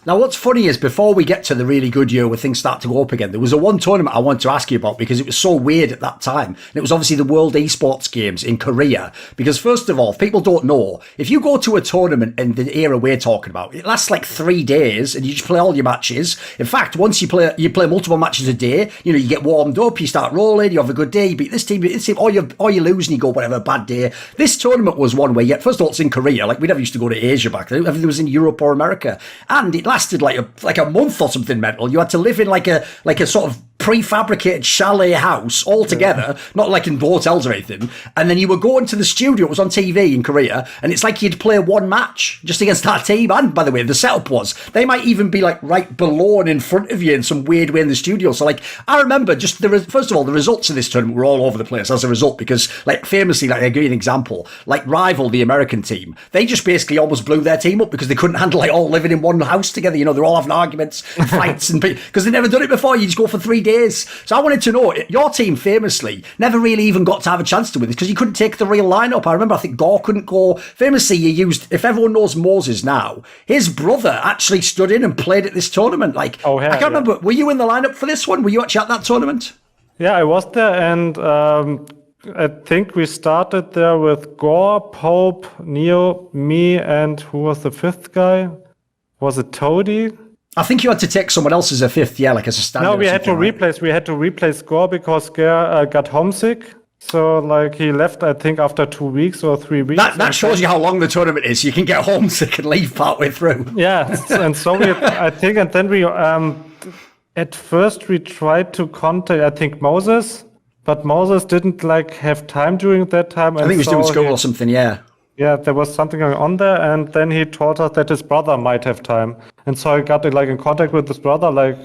Now, what's funny is before we get to the really good year where things start to go up again, there was a one tournament I wanted to ask you about because it was so weird at that time. And it was obviously the World Esports Games in Korea. Because first of all, if people don't know, if you go to a tournament in the era we're talking about, it lasts like 3 days and you just play all your matches. In fact, once you play multiple matches a day, you get warmed up, you start rolling, you have a good day, you beat this team, or you lose and you go, whatever, bad day. This tournament was one where, first of all, it's in Korea. Like, we never used to go to Asia back then. Everything was in Europe or America. And it lasted like a month or something mental. You had to live in like a sort of prefabricated chalet house all together, not like in hotels or anything. And then you were going to the studio. It was on TV in Korea, and it's like you'd play one match just against that team. And by the way, the setup was they might even be like right below and in front of you in some weird way in the studio. So like I remember just first of all, the results of this tournament were all over the place as a result because like famously, like I give you an example, like Rival, the American team, they just basically almost blew their team up because they couldn't handle like all living in one house together. They're all having arguments, fights, and because they'd never done it before. You just go for 3 days. So I wanted to know, your team famously never really even got to have a chance to win this because you couldn't take the real lineup. I remember, I think Goff couldn't go. Famously, you used, if everyone knows Moses now, his brother actually stood in and played at this tournament. Like, I can't remember, were you in the lineup for this one? Were you actually at that tournament? Yeah, I was there, and I think we started there with Gore, Pope, Neo, me, and who was the fifth guy? Was it Toady? I think you had to take someone else as a fifth, like as a standard. No, we had to replace Gore because Gore got homesick. So like he left, I think, after 2 weeks or 3 weeks. That shows you how long the tournament is. You can get homesick and leave partway through. Yeah, and so I think, and then we at first we tried to contact, I think, Moses, but Moses didn't like have time during that time. I think he was doing school or something. Yeah, there was something going on there, and then he told us that his brother might have time, and so I got like in contact with his brother,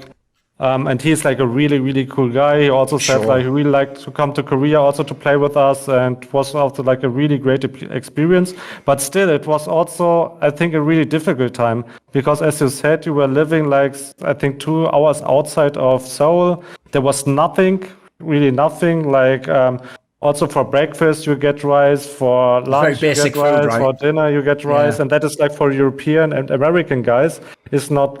and he's like a really, really cool guy. He also said like he really liked to come to Korea also to play with us, and was also like a really great experience. But still, it was also, I think, a really difficult time because, as you said, you were living like I think 2 hours outside of Seoul. There was nothing, really nothing like. Also for breakfast you get rice, for lunch you get rice, right? For dinner you get rice, and that is like for European and American guys is not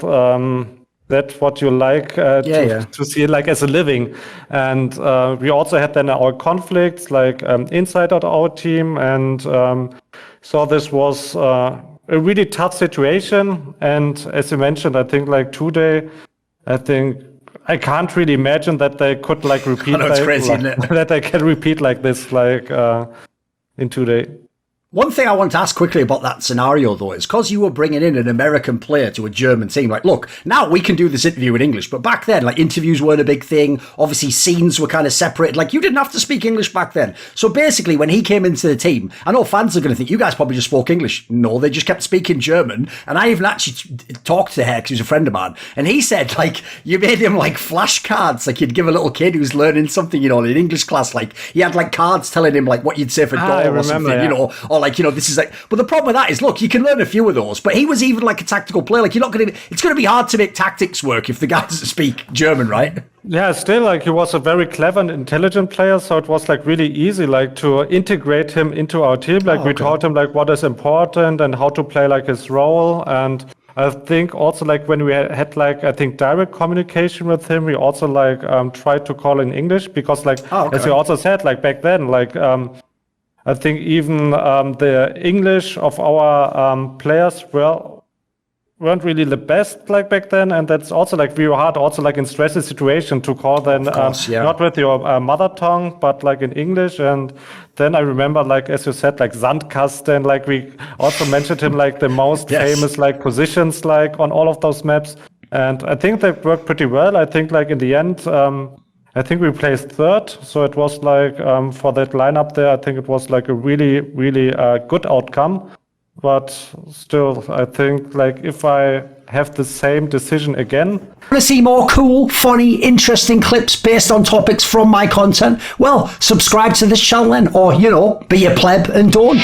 that what you like to see like as a living. And we also had then our conflicts like inside of our team, and so this was a really tough situation. And as you mentioned, I think like today, I can't really imagine that they could like repeat that they can repeat like this like in 2 days. One thing I want to ask quickly about that scenario, though, is because you were bringing in an American player to a German team. Like, look, now we can do this interview in English, but back then, like, interviews weren't a big thing. Obviously, scenes were kind of separated. Like, you didn't have to speak English back then. So basically, when he came into the team, I know fans are going to think, you guys probably just spoke English. No, they just kept speaking German. And I even actually talked to him because he was a friend of mine. And he said, like, you made him, like, flashcards. Like, you'd give a little kid who's learning something, in English class. Like, he had, like, cards telling him, like, what you'd say for door or something, or like, this is like, but the problem with that is, look, you can learn a few of those, but he was even like a tactical player. Like, it's going to be hard to make tactics work if the guy doesn't speak German, right? Yeah, still, like, he was a very clever and intelligent player, so it was like really easy, like, to integrate him into our team. Like, we taught him like what is important and how to play like his role. And I think also like when we had like, I think, direct communication with him, we also like tried to call in English because like, as you also said, like back then, like, I think even the English of our players weren't really the best like back then, and that's also like we were hard also like in stressful situation to call them not with your mother tongue but like in English. And then I remember, like as you said, like Sandkasten, like we also mentioned him like the most famous like positions like on all of those maps, and I think they worked pretty well. I think like in the end I think we placed third, so it was like for that lineup there, I think it was like a really, really good outcome. But still, I think like if I have the same decision again. Want to see more cool, funny, interesting clips based on topics from my content? Well, subscribe to this channel then, or, be a pleb and don't.